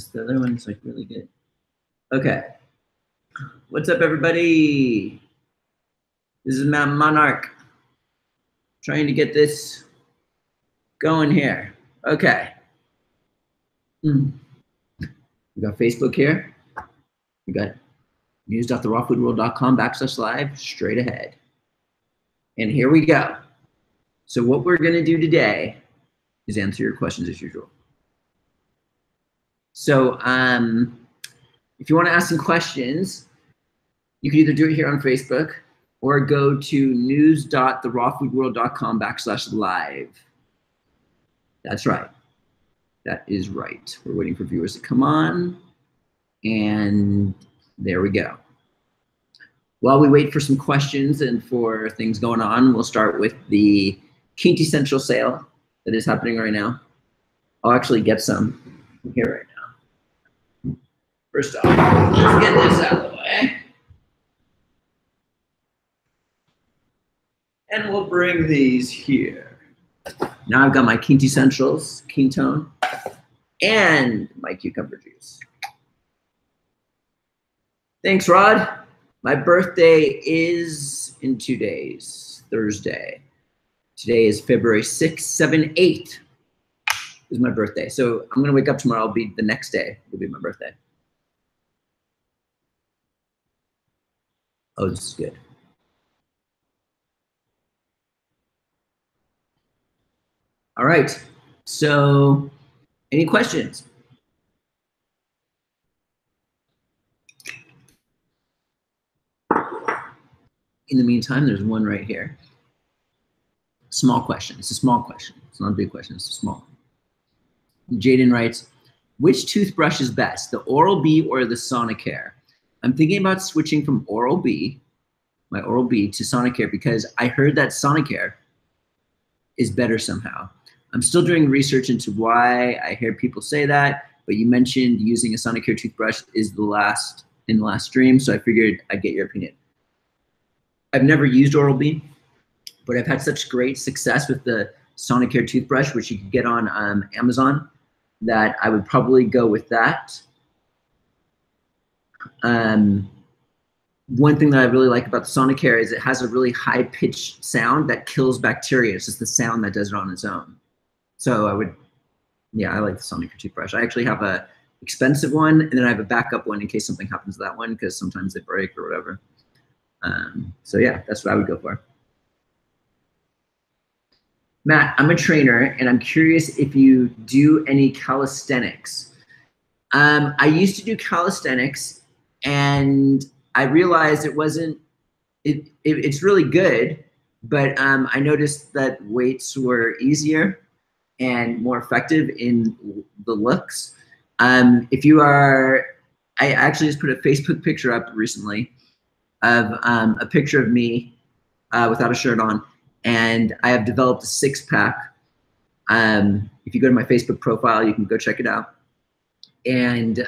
The other one's like really good. Okay. What's up, everybody? This is Monarch. Trying to get this going here. Okay. We got Facebook here. We got news.therawfoodworld.com/live straight ahead. And here we go. So what we're going to do today is answer your questions as usual. So if you want to ask some questions, you can either do it here on Facebook or go to news.therawfoodworld.com/live. That's right. That is right. We're waiting for viewers to come on. And there we go. While we wait for some questions and for things going on, we'll start with the Quinty Central sale that is happening right now. I'll actually get some here right now. First off, let's get this out of the way. And we'll bring these here. Now I've got my Quinty Centrals, Quintone, and my cucumber juice. Thanks, Rod. My birthday is in 2 days, Thursday. Today is February 6th, 7th, 8th is my birthday. So I'm gonna wake up tomorrow, it'll be the next day, it'll be my birthday. Oh, this is good. All right, so any questions? In the meantime, there's one right here. Small question, it's a small question. It's not a big question, it's a small one. Jaden writes, which toothbrush is best, the Oral-B or the Sonicare? I'm thinking about switching from Oral-B, my Oral-B, to Sonicare because I heard that Sonicare is better somehow. I'm still doing research into why I hear people say that, but you mentioned using a Sonicare toothbrush is in the last stream, so I figured I'd get your opinion. I've never used Oral-B, but I've had such great success with the Sonicare toothbrush, which you can get on Amazon, that I would probably go with that. One thing that I really like about the Sonicare is it has a really high-pitched sound that kills bacteria. It's just the sound that does it on its own. So I like the Sonicare toothbrush. I actually have a expensive one, and then I have a backup one in case something happens to that one, because sometimes they break or whatever. So yeah, that's what I would go for. Matt, I'm a trainer, and I'm curious if you do any calisthenics. I used to do calisthenics, and I realized it's really good, but I noticed that weights were easier and more effective in the looks. I actually just put a Facebook picture up recently of a picture of me without a shirt on, and I have developed a six-pack. If you go to my Facebook profile, you can go check it out. And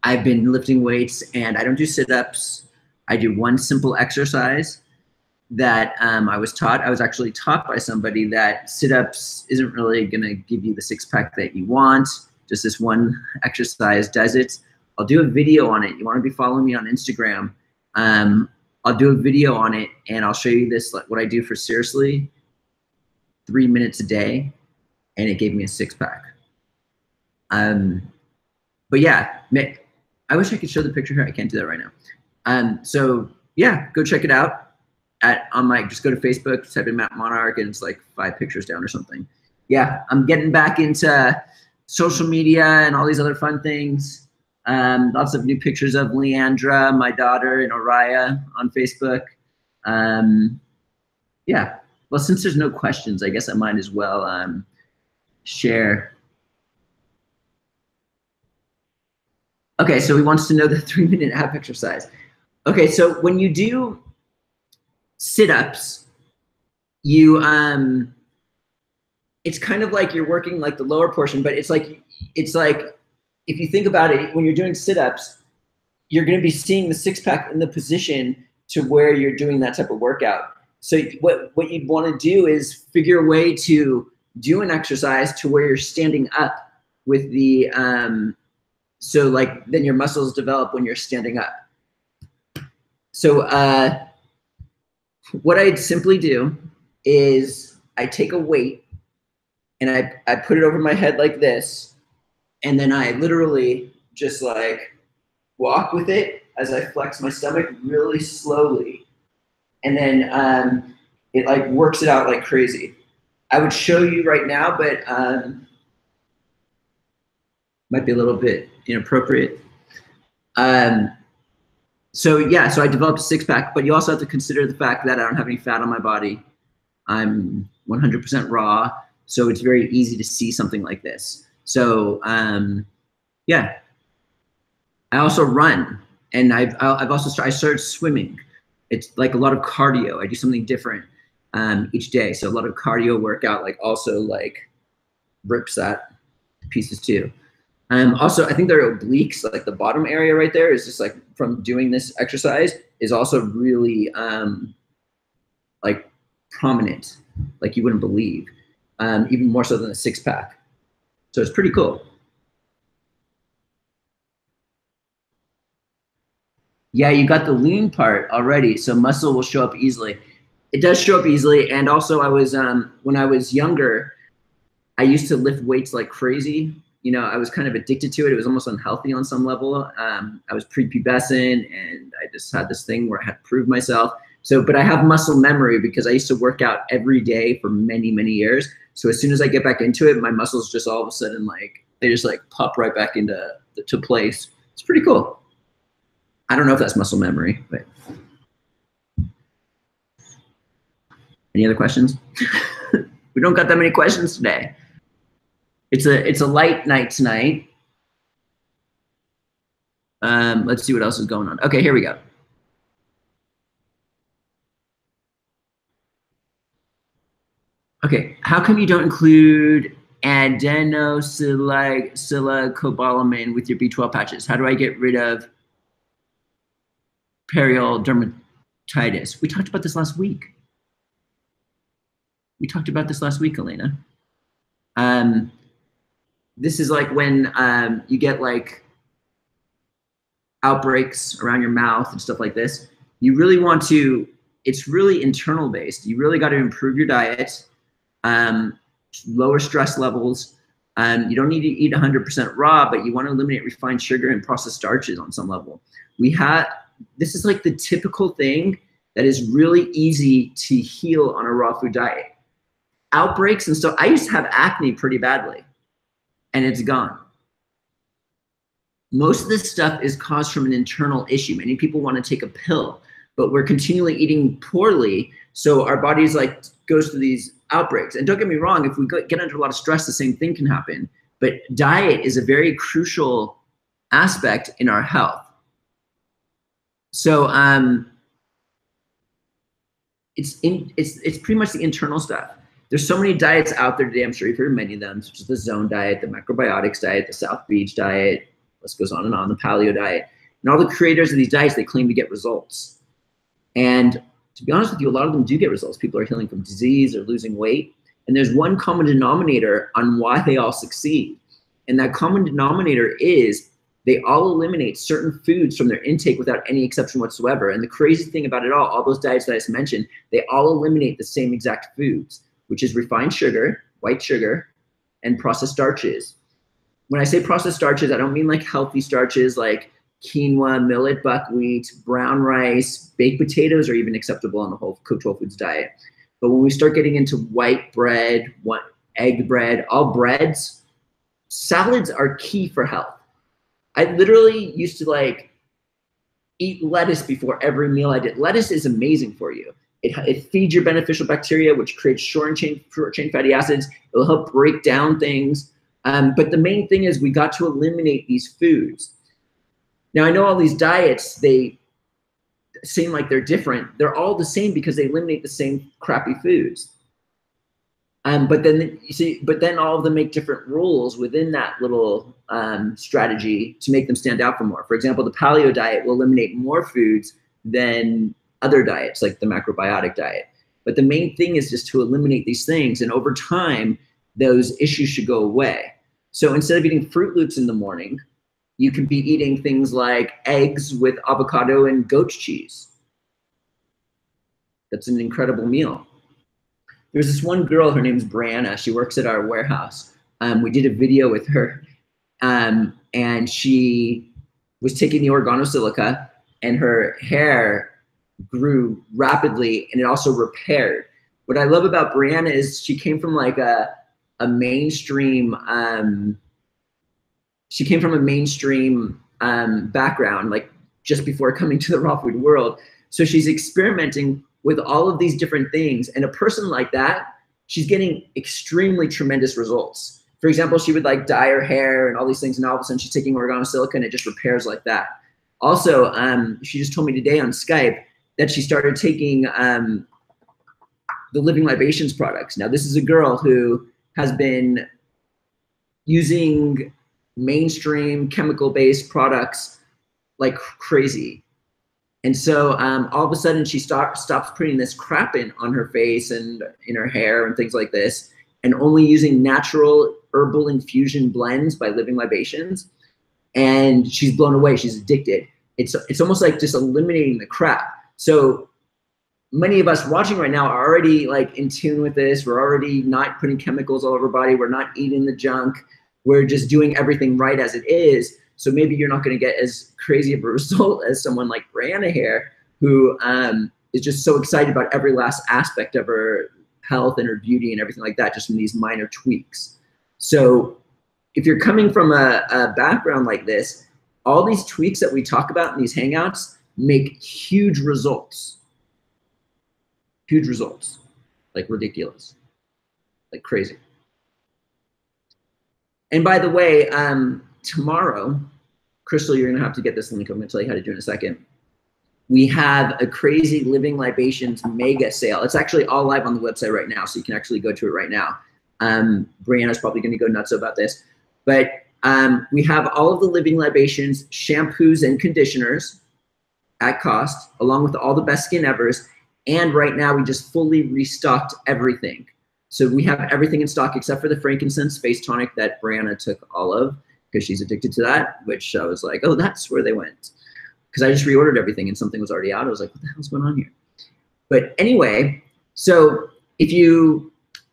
I've been lifting weights, and I don't do sit-ups. I do one simple exercise that I was taught. I was actually taught by somebody that sit-ups isn't really gonna give you the six-pack that you want. Just this one exercise does it. I'll do a video on it. You wanna be following me on Instagram. I'll do a video on it, and I'll show you this, like what I do for seriously 3 minutes a day, and it gave me a six-pack. But yeah, I wish I could show the picture here. I can't do that right now. So yeah, go check it out. Just go to Facebook, type in Matt Monarch, and it's like 5 pictures down or something. Yeah, I'm getting back into social media and all these other fun things. Lots of new pictures of Leandra, my daughter, and Oriah on Facebook. Yeah, well, since there's no questions, I guess I might as well share. Okay, so he wants to know the 3-minute ab exercise. Okay, so when you do sit-ups, it's kind of like you're working like the lower portion, but it's like if you think about it, when you're doing sit-ups, you're going to be seeing the six-pack in the position to where you're doing that type of workout. So what you'd want to do is figure a way to do an exercise to where you're standing up with the, so like then your muscles develop when you're standing up. So what I'd simply do is I take a weight and I put it over my head like this, and then I literally just like walk with it as I flex my stomach really slowly. And then it like works it out like crazy. I would show you right now, but might be a little bit inappropriate. So yeah, so I developed a six-pack, but you also have to consider the fact that I don't have any fat on my body. I'm 100% raw, so it's very easy to see something like this. So yeah, I also run, and I've also I started swimming. It's like a lot of cardio. I do something different each day, so a lot of cardio workout like also like rips that to pieces too. Also, I think their obliques, like the bottom area right there, is just like from doing this exercise is also really like prominent, like you wouldn't believe, even more so than a six-pack. So it's pretty cool. Yeah, you got the lean part already, so muscle will show up easily. It does show up easily, and also I was when I was younger, I used to lift weights like crazy. I was kind of addicted to it. It was almost unhealthy on some level. I was prepubescent, and I just had this thing where I had to prove myself. So, but I have muscle memory because I used to work out every day for many, many years. So as soon as I get back into it, my muscles just all of a sudden like they just like pop right back into place. It's pretty cool. I don't know if that's muscle memory, but any other questions? We don't got that many questions today. It's a light night tonight. Let's see what else is going on. Okay, here we go. Okay, how come you don't include adenosylcobalamin with your B12 patches? How do I get rid of perioral dermatitis? We talked about this last week. Elena. This is like when you get like outbreaks around your mouth and stuff like this. You really want to, it's really internal based. You really got to improve your diet, lower stress levels. You don't need to eat 100% raw, but you want to eliminate refined sugar and processed starches on some level. This is like the typical thing that is really easy to heal on a raw food diet. Outbreaks and stuff. I used to have acne pretty badly, and it's gone. Most of this stuff is caused from an internal issue. Many people want to take a pill, but we're continually eating poorly, so our bodies like goes through these outbreaks. And don't get me wrong, if we get under a lot of stress, the same thing can happen. But diet is a very crucial aspect in our health. So it's pretty much the internal stuff. There's so many diets out there today. I'm sure you've heard many of them, such as the Zone diet, the macrobiotics diet, the South Beach diet. This goes on and on, the paleo diet. And all the creators of these diets, they claim to get results. And to be honest with you, a lot of them do get results. People are healing from disease or losing weight. And there's one common denominator on why they all succeed. And that common denominator is they all eliminate certain foods from their intake without any exception whatsoever. And the crazy thing about it all those diets that I just mentioned, they all eliminate the same exact foods, which is refined sugar, white sugar, and processed starches. When I say processed starches, I don't mean like healthy starches like quinoa, millet, buckwheat, brown rice, baked potatoes are even acceptable on the whole cooked whole foods diet. But when we start getting into white bread, egg bread, all breads, salads are key for health. I literally used to like eat lettuce before every meal I did. Lettuce is amazing for you. It feeds your beneficial bacteria, which creates short-chain fatty acids. It will help break down things. But the main thing is we got to eliminate these foods. Now, I know all these diets, they seem like they're different. They're all the same because they eliminate the same crappy foods. But then all of them make different rules within that little strategy to make them stand out for more. For example, the paleo diet will eliminate more foods than other diets, like the macrobiotic diet. But the main thing is just to eliminate these things. And over time, those issues should go away. So instead of eating Fruit Loops in the morning, you could be eating things like eggs with avocado and goat cheese. That's an incredible meal. There's this one girl, her name's Brianna. She works at our warehouse. We did a video with her, and she was taking the organosilica, and her hair grew rapidly, and it also repaired. What I love about Brianna is she came from like a mainstream, background, like just before coming to the raw food world. So she's experimenting with all of these different things. And a person like that, she's getting extremely tremendous results. For example, she would like dye her hair and all these things, and all of a sudden she's taking organosilica and it just repairs like that. Also, she just told me today on Skype that she started taking the Living Libations products. Now, this is a girl who has been using mainstream chemical-based products like crazy. And so all of a sudden she stops putting this crap on her face and in her hair and things like this, and only using natural herbal infusion blends by Living Libations. And she's blown away, she's addicted. It's almost like just eliminating the crap. So many of us watching right now are already like in tune with this. We're already not putting chemicals all over our body. We're not eating the junk. We're just doing everything right as it is. So maybe you're not going to get as crazy of a result as someone like Brianna here, who is just so excited about every last aspect of her health and her beauty and everything like that, just from these minor tweaks. So if you're coming from a background like this, all these tweaks that we talk about in these hangouts make huge results. Huge results, like ridiculous, like crazy. And by the way, tomorrow, Crystal, you're gonna have to get this link. I'm gonna tell you how to do it in a second. We have a crazy Living Libations mega sale. It's actually all live on the website right now, so you can actually go to it right now. Brianna's probably gonna go nuts about this. But we have all of the Living Libations shampoos and conditioners at cost, along with all the best skin evers. And right now we just fully restocked everything. So we have everything in stock except for the frankincense face tonic that Brianna took all of because she's addicted to that, which I was like, oh, that's where they went. Because I just reordered everything and something was already out. I was like, what the hell's going on here? But anyway, so if you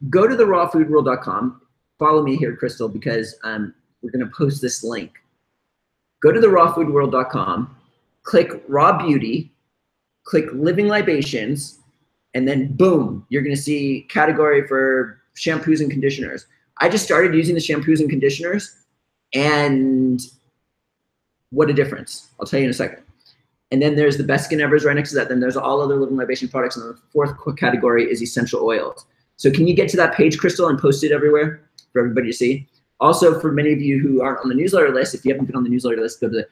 go to therawfoodworld.com, follow me here, Crystal, because we're going to post this link. Go to therawfoodworld.com, click Raw Beauty, click Living Libations, and then boom, you're gonna see category for shampoos and conditioners. I just started using the shampoos and conditioners, and what a difference. I'll tell you in a second. And then there's the best skin evers right next to that. Then there's all other Living Libation products, and the fourth category is essential oils. So can you get to that page, Crystal, and post it everywhere for everybody to see? Also, for many of you who aren't on the newsletter list, if you haven't been on the newsletter list, go to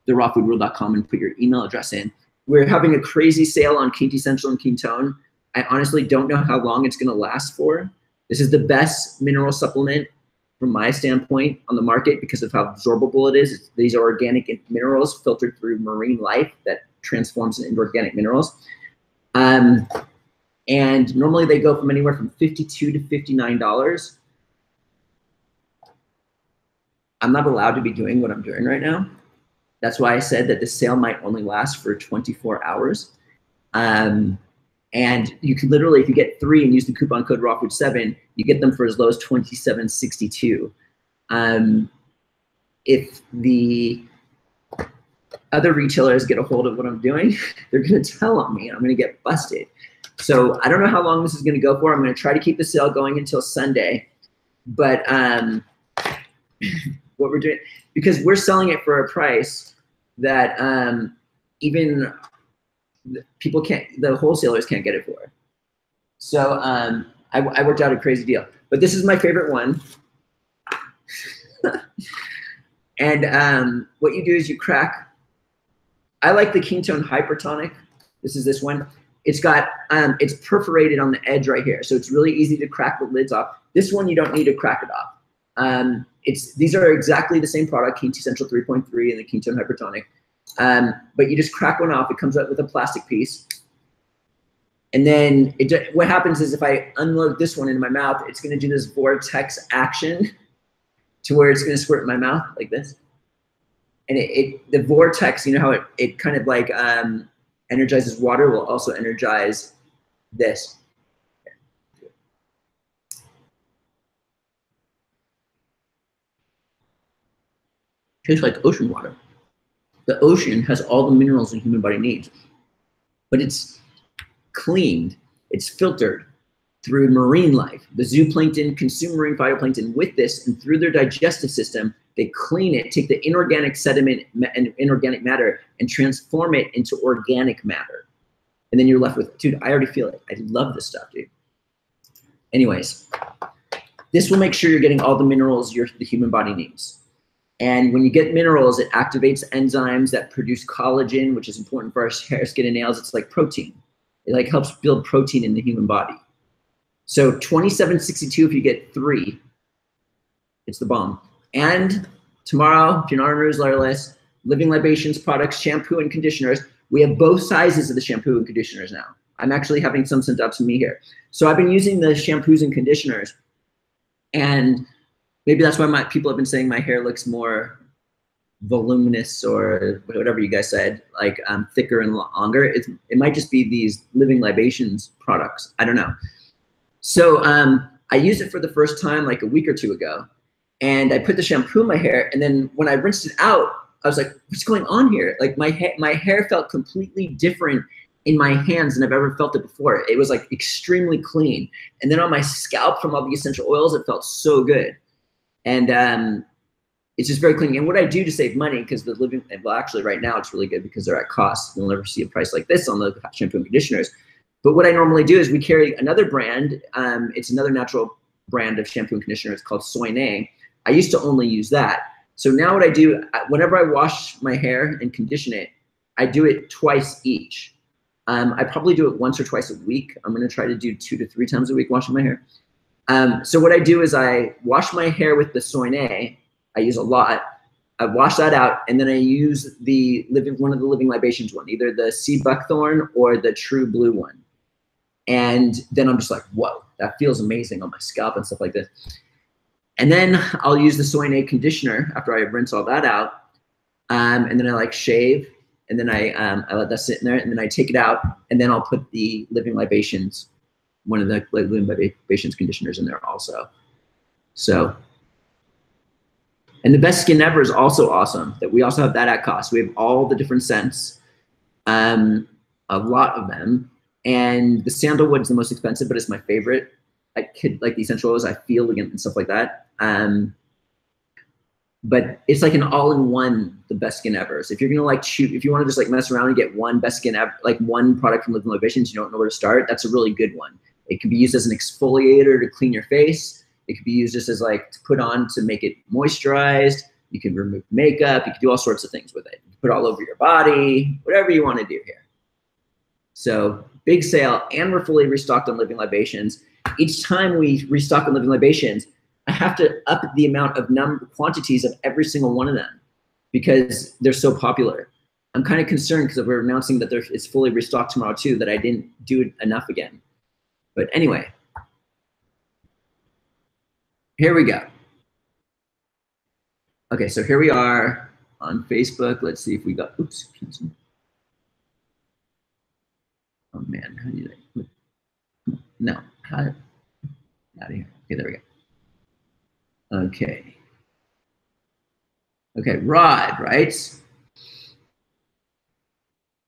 therawfoodworld.com and put your email address in. We're having a crazy sale on Keen Essential and Ketone. I honestly don't know how long it's gonna last for. This is the best mineral supplement from my standpoint on the market because of how absorbable it is. These are organic minerals filtered through marine life that transforms into organic minerals. And normally they go from anywhere from $52 to $59. I'm not allowed to be doing what I'm doing right now. That's why I said that the sale might only last for 24 hours. And you can literally, if you get 3 and use the coupon code RAWFOOD7, you get them for as low as $27.62. If the other retailers get a hold of what I'm doing, they're gonna tell on me and I'm gonna get busted. So I don't know how long this is gonna go for. I'm gonna try to keep the sale going until Sunday. But what we're doing, because we're selling it for a price that even people can't, the wholesalers can't get it for. So I worked out a crazy deal. But this is my favorite one. And what you do is you crack, I like the Ketone Hypertonic. This is this one. It's got, it's perforated on the edge right here. So it's really easy to crack the lids off. This one, you don't need to crack it off. These are exactly the same product, Keen Essential 3.3 and the Ketone Hypertonic. But you just crack one off. It comes out with a plastic piece. And then what happens is if I unload this one into my mouth, it's going to do this vortex action. to where it's going to squirt in my mouth like this. And the vortex, you know how it kind of like energizes water, will also energize this. Tastes like ocean water. The ocean has all the minerals the human body needs, but it's cleaned, it's filtered through marine life. The zooplankton consume marine phytoplankton with this, and through their digestive system, they clean it, take the inorganic sediment and inorganic matter and transform it into organic matter. And then you're left with, dude, I already feel it. I love this stuff, dude. Anyways, this will make sure you're getting all the minerals the human body needs. And when you get minerals, it activates enzymes that produce collagen, which is important for our hair, skin, and nails. It's like protein. It like helps build protein in the human body. So $27.62 if you get 3. It's the bomb. And tomorrow, if you're not on our newsletter list, Living Libations products, shampoo and conditioners. We have both sizes of the shampoo and conditioners now. I'm actually having some sent out to me here. So I've been using the shampoos and conditioners, and maybe that's why people have been saying my hair looks more voluminous, or whatever you guys said, like thicker and longer. It might just be these Living Libations products. I don't know. So I used it for the first time like a week or 2 ago, and I put the shampoo in my hair, and then when I rinsed it out, I was like, what's going on here? Like my hair felt completely different in my hands than I've ever felt it before. It was like extremely clean. And then on my scalp from all the essential oils, it felt so good. And it's just very clean. And what I do to save money, because well, actually right now it's really good because they're at cost. You'll never see a price like this on the shampoo and conditioners. But what I normally do is we carry another brand. It's another natural brand of shampoo and conditioner. It's called Soine. I used to only use that. So now what I do, whenever I wash my hair and condition it, I do it twice each. I probably do it once or twice a week. I'm going to try to do 2 to 3 times a week washing my hair. So what I do is I wash my hair with the Soine. I use a lot. I wash that out, and then I use one of the Living Libations one, either the sea buckthorn or the true blue one. And then I'm just like, whoa, that feels amazing on my scalp and stuff like this. And then I'll use the Soine conditioner after I rinse all that out. And then I like shave, and then I let that sit in there, and then I take it out, and then I'll put the Living Libations, one of the Living Libations conditioners in there also. So, and the Best Skin Ever is also awesome. That we also have that at cost. We have all the different scents, a lot of them. And the sandalwood's the most expensive, but it's my favorite. I could like the essential oils, I feel again and stuff like that. But it's like an all-in-one, the Best Skin Ever. So if you're gonna like shoot, if you want to just like mess around and get one Best Skin Ever, like one product from Living Libations, you don't know where to start, that's a really good one. It can be used as an exfoliator to clean your face. It could be used just as like to put on to make it moisturized. You can remove makeup. You can do all sorts of things with it. You can put it all over your body, whatever you want to do here. So big sale, and we're fully restocked on Living Libations. Each time we restock on Living Libations, I have to up the amount of quantities of every single one of them because they're so popular. I'm kind of concerned because we're announcing that it's fully restocked tomorrow too, that I didn't do it enough again. But anyway, here we go. Okay, so here we are on Facebook. Let's see if we got, oops, cancel. Oh man, how do you, no, out of here. Okay, there we go. Okay. Okay, Rod writes,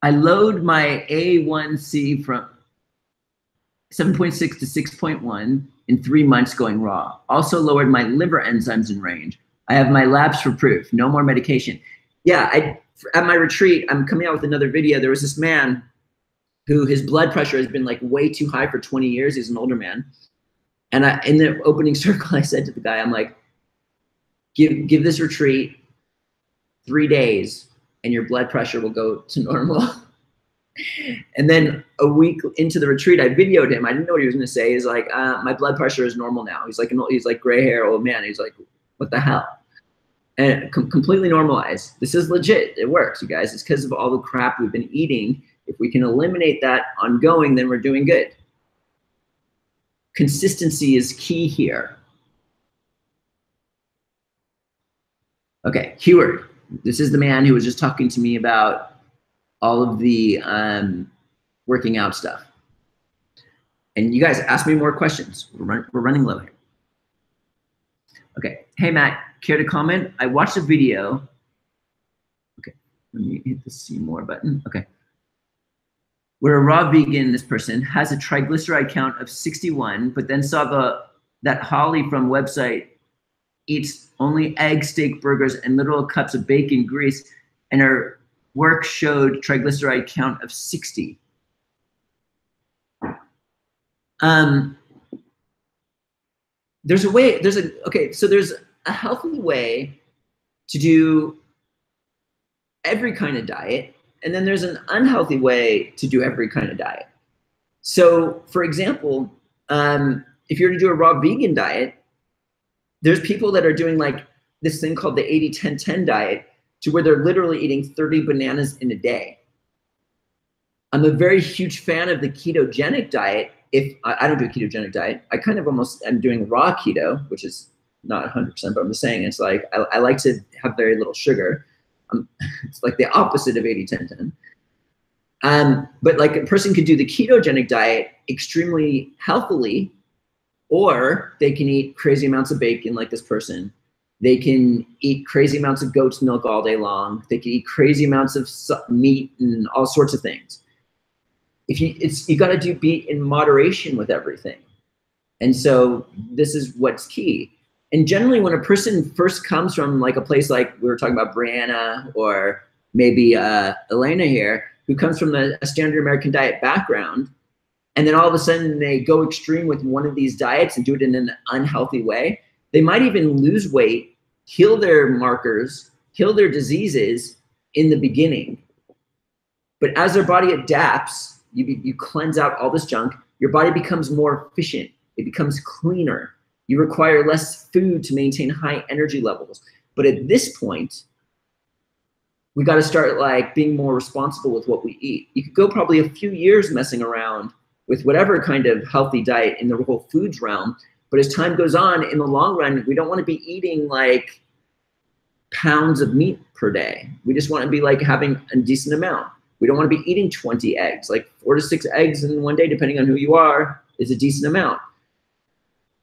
I load my A1C from 7.6 to 6.1 in 3 months going raw. Also lowered my liver enzymes in range. I have my labs for proof. No more medication. Yeah, at my retreat, I'm coming out with another video. There was this man who his blood pressure has been like way too high for 20 years. He's an older man. And in the opening circle, I said to the guy, I'm like, give this retreat 3 days and your blood pressure will go to normal. And then a week into the retreat, I videoed him. I didn't know what he was going to say. He's like, my blood pressure is normal now. He's like gray hair old man. He's like, what the hell? And completely normalized. This is legit. It works, you guys. It's because of all the crap we've been eating. If we can eliminate that ongoing, then we're doing good. Consistency is key here. Okay, Heward. This is the man who was just talking to me about all of the working out stuff. And you guys ask me more questions. We're running low here. Okay, hey Matt, care to comment? I watched a video. Okay, let me hit the see more button. Okay. Where a raw vegan, this person, has a triglyceride count of 61, but then saw that Holly from website eats only egg, steak, burgers, and little cups of bacon grease, and her work showed triglyceride count of 60. There's a healthy way to do every kind of diet, and then there's an unhealthy way to do every kind of diet. So for example, if you're to do a raw vegan diet, there's people that are doing like this thing called the 80-10-10 diet, to where they're literally eating 30 bananas in a day. I'm a very huge fan of the ketogenic diet. If I don't do a ketogenic diet, I kind of almost am doing raw keto, which is not 100%, but I'm just saying it's like I like to have very little sugar. It's like the opposite of 80-10-10. But like a person could do the ketogenic diet extremely healthily, or they can eat crazy amounts of bacon like this person. They can eat crazy amounts of goat's milk all day long. They can eat crazy amounts of meat and all sorts of things. You got to be in moderation with everything. And so this is what's key. And generally when a person first comes from like a place like we were talking about Brianna, or maybe Elena here, who comes from a standard American diet background, and then all of a sudden they go extreme with one of these diets and do it in an unhealthy way, they might even lose weight, heal their markers, heal their diseases in the beginning. But as their body adapts, you cleanse out all this junk, your body becomes more efficient, it becomes cleaner. You require less food to maintain high energy levels. But at this point, we got to start like being more responsible with what we eat. You could go probably a few years messing around with whatever kind of healthy diet in the whole foods realm. But as time goes on, in the long run, we don't want to be eating like pounds of meat per day. We just want to be like having a decent amount. We don't want to be eating 20 eggs, like 4 to 6 eggs in one day, depending on who you are, is a decent amount.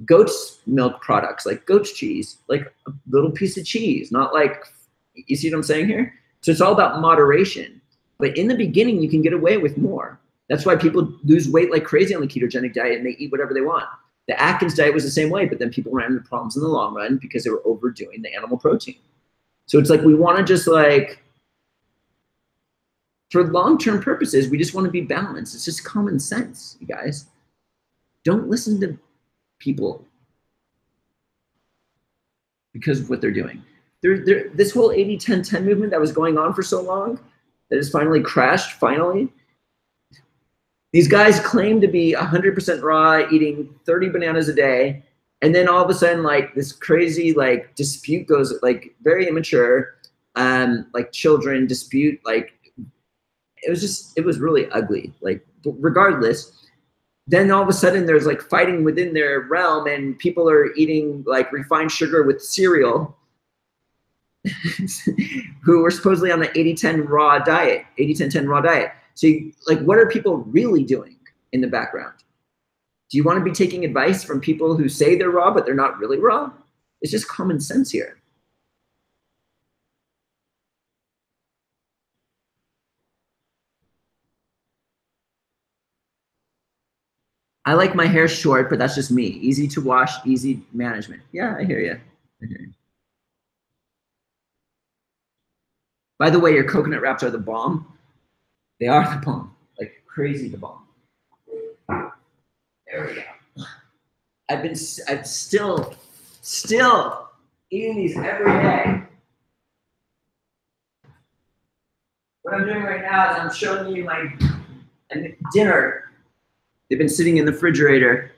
Goat's milk products, like goat's cheese, like a little piece of cheese, not like, you see what I'm saying here? So it's all about moderation. But in the beginning, you can get away with more. That's why people lose weight like crazy on the ketogenic diet and they eat whatever they want. The Atkins diet was the same way, but then people ran into problems in the long run because they were overdoing the animal protein. So it's like we want to just like, for long-term purposes, we just want to be balanced. It's just common sense, you guys. Don't listen to people because of what they're doing. This whole 80-10-10 movement that was going on for so long, that has finally crashed, finally. These guys claim to be 100% raw, eating 30 bananas a day, and then all of a sudden, like this crazy like dispute goes, like very immature, like children dispute, like it was really ugly. Like regardless, then all of a sudden there's like fighting within their realm, and people are eating like refined sugar with cereal, who were supposedly on the 80-10 raw diet, 80-10-10 raw diet. So like, what are people really doing in the background? Do you want to be taking advice from people who say they're raw, but they're not really raw? It's just common sense here. I like my hair short, but that's just me. Easy to wash, easy management. Yeah, I hear you. I hear you. By the way, your coconut wraps are the bomb. They are the bomb. Like crazy the bomb. There we go. I'm still eating these every day. What I'm doing right now is I'm showing you my dinner. They've been sitting in the refrigerator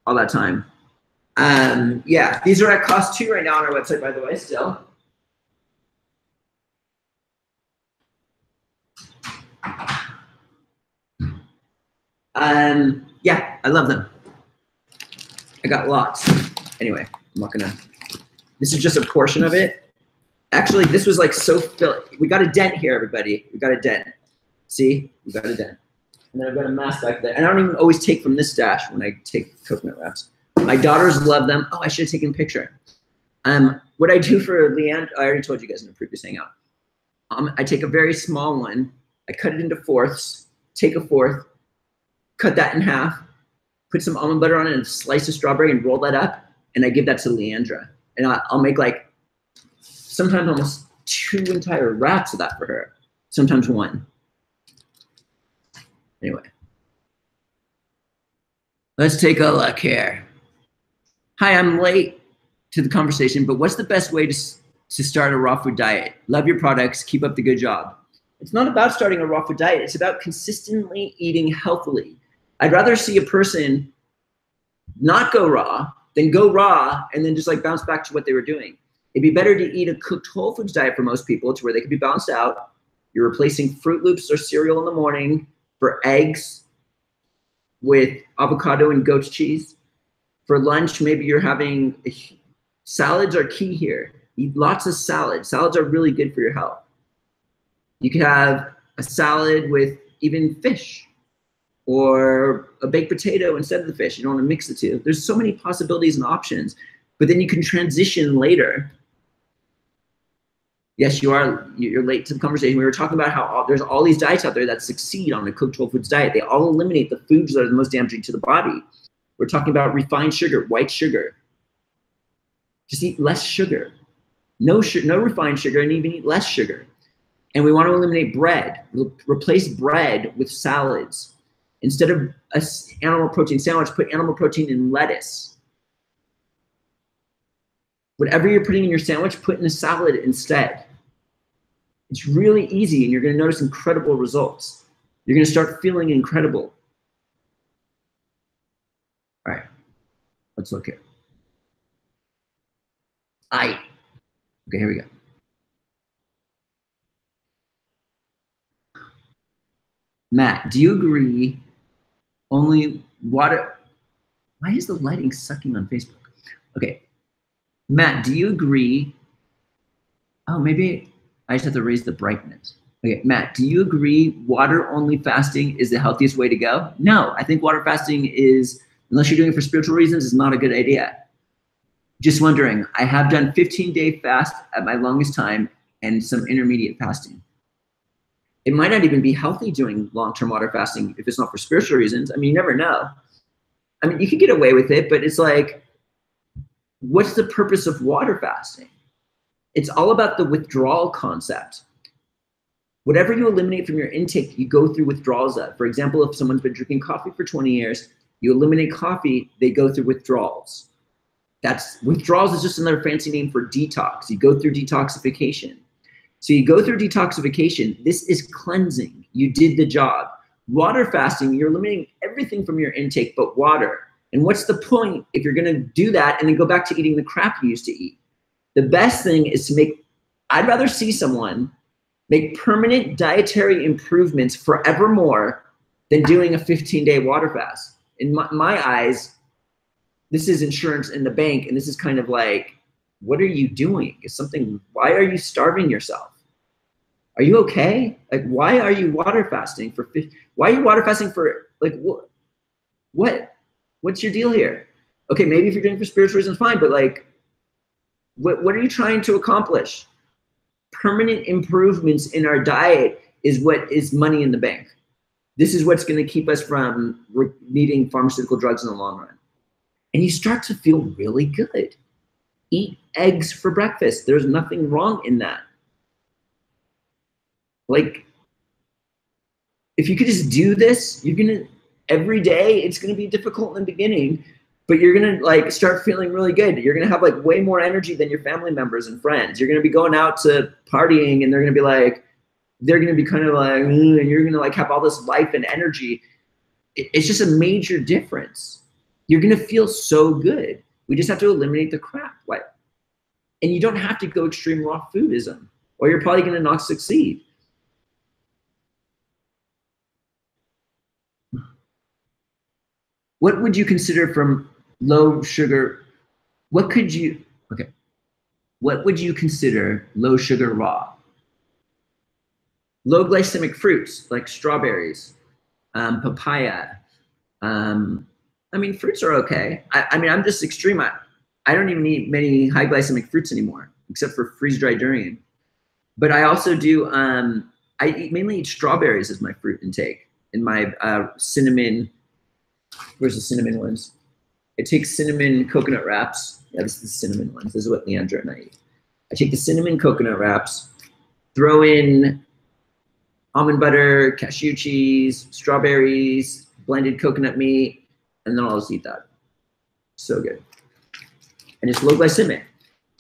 all that time. Yeah, these are at cost too right now on our website, by the way, still. Yeah, I love them. I got lots. Anyway, I'm not gonna, this is just a portion of it. Actually, this was like so we got a dent here, everybody. We got a dent. See, we got a dent. And then I've got a mask back there. And I don't even always take from this stash when I take coconut wraps. My daughters love them. Oh, I should have taken a picture. What I do for Leanne, I already told you guys in the previous hangout. I take a very small one. I cut it into fourths, take a fourth, cut that in half, put some almond butter on it and a slice of strawberry and roll that up. And I give that to Leandra. And I'll make like sometimes almost 2 entire wraps of that for her. Sometimes 1. Anyway, let's take a look here. Hi, I'm late to the conversation, but what's the best way to start a raw food diet? Love your products. Keep up the good job. It's not about starting a raw food diet. It's about consistently eating healthily. I'd rather see a person not go raw than go raw and then just like bounce back to what they were doing. It'd be better to eat a cooked whole foods diet for most people to where they can be balanced out. You're replacing Fruit Loops or cereal in the morning for eggs with avocado and goat's cheese. For lunch, maybe you're having salads are key here. Eat lots of salads. Salads are really good for your health. You could have a salad with even fish or a baked potato instead of the fish. You don't want to mix the two. There's so many possibilities and options, but then you can transition later. Yes, you're late to the conversation. We were talking about how there's all these diets out there that succeed on the cooked whole foods diet. They all eliminate the foods that are the most damaging to the body. We're talking about refined sugar, white sugar. Just eat less sugar. No refined sugar, and even eat less sugar. And we want to eliminate bread. Replace bread with salads. Instead of an animal protein sandwich, put animal protein in lettuce. Whatever you're putting in your sandwich, put in a salad instead. It's really easy, and you're going to notice incredible results. You're going to start feeling incredible. All right, let's look here. Okay, here we go. Matt, do you agree only water? Why is the lighting sucking on Facebook? Okay. Matt, do you agree? Oh, maybe I just have to raise the brightness. Okay, Matt, do you agree water-only fasting is the healthiest way to go? No, I think water fasting is, unless you're doing it for spiritual reasons, is not a good idea. Just wondering, I have done 15-day fast at my longest time and some intermediate fasting. It might not even be healthy doing long-term water fasting if it's not for spiritual reasons. I mean, you never know. I mean, you could get away with it, but it's like, what's the purpose of water fasting? It's all about the withdrawal concept. Whatever you eliminate from your intake, you go through withdrawals of. For example, if someone's been drinking coffee for 20 years, you eliminate coffee, they go through withdrawals. Withdrawals is just another fancy name for detox. You go through detoxification. So you go through detoxification. This is cleansing. You did the job. Water fasting, you're eliminating everything from your intake but water. And what's the point if you're going to do that and then go back to eating the crap you used to eat? The best thing is I'd rather see someone make permanent dietary improvements forevermore than doing a 15-day water fast. In my eyes, this is insurance in the bank, and this is kind of like, what are you doing? Why are you starving yourself? Are you okay? Like, why are you water fasting why are you water fasting for, like, what's your deal here? Okay, maybe if you're doing it for spiritual reasons, fine, but like, what are you trying to accomplish? Permanent improvements in our diet is what is money in the bank. This is what's going to keep us from needing pharmaceutical drugs in the long run. And you start to feel really good. Eat eggs for breakfast. There's nothing wrong in that. Like, if you could just do this, every day, it's going to be difficult in the beginning, but you're going to like start feeling really good. You're going to have like way more energy than your family members and friends. You're going to be going out to partying and they're going to be kind of like, and you're going to like have all this life and energy. It's just a major difference. You're going to feel so good. We just have to eliminate the crap. And you don't have to go extreme raw foodism or you're probably going to not succeed. What would you consider from low sugar? Okay. what would you consider low sugar raw? Low glycemic fruits like strawberries, papaya. I mean, fruits are okay. I mean, I'm just extreme. I don't even eat many high glycemic fruits anymore, except for freeze-dried durian. But I also do, mainly eat strawberries as my fruit intake. In my cinnamon, where's the cinnamon ones? I take cinnamon coconut wraps. Yeah, this is the cinnamon ones. This is what Leandra and I eat. I take the cinnamon coconut wraps, throw in almond butter, cashew cheese, strawberries, blended coconut meat, and then I'll just eat that. So good. And it's low glycemic.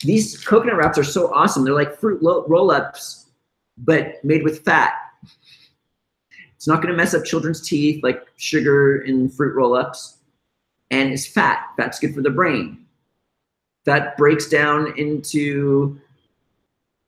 These coconut wraps are so awesome. They're like fruit roll-ups, but made with fat. It's not going to mess up children's teeth like sugar in fruit roll-ups. And it's fat. Fat's good for the brain. Fat breaks down into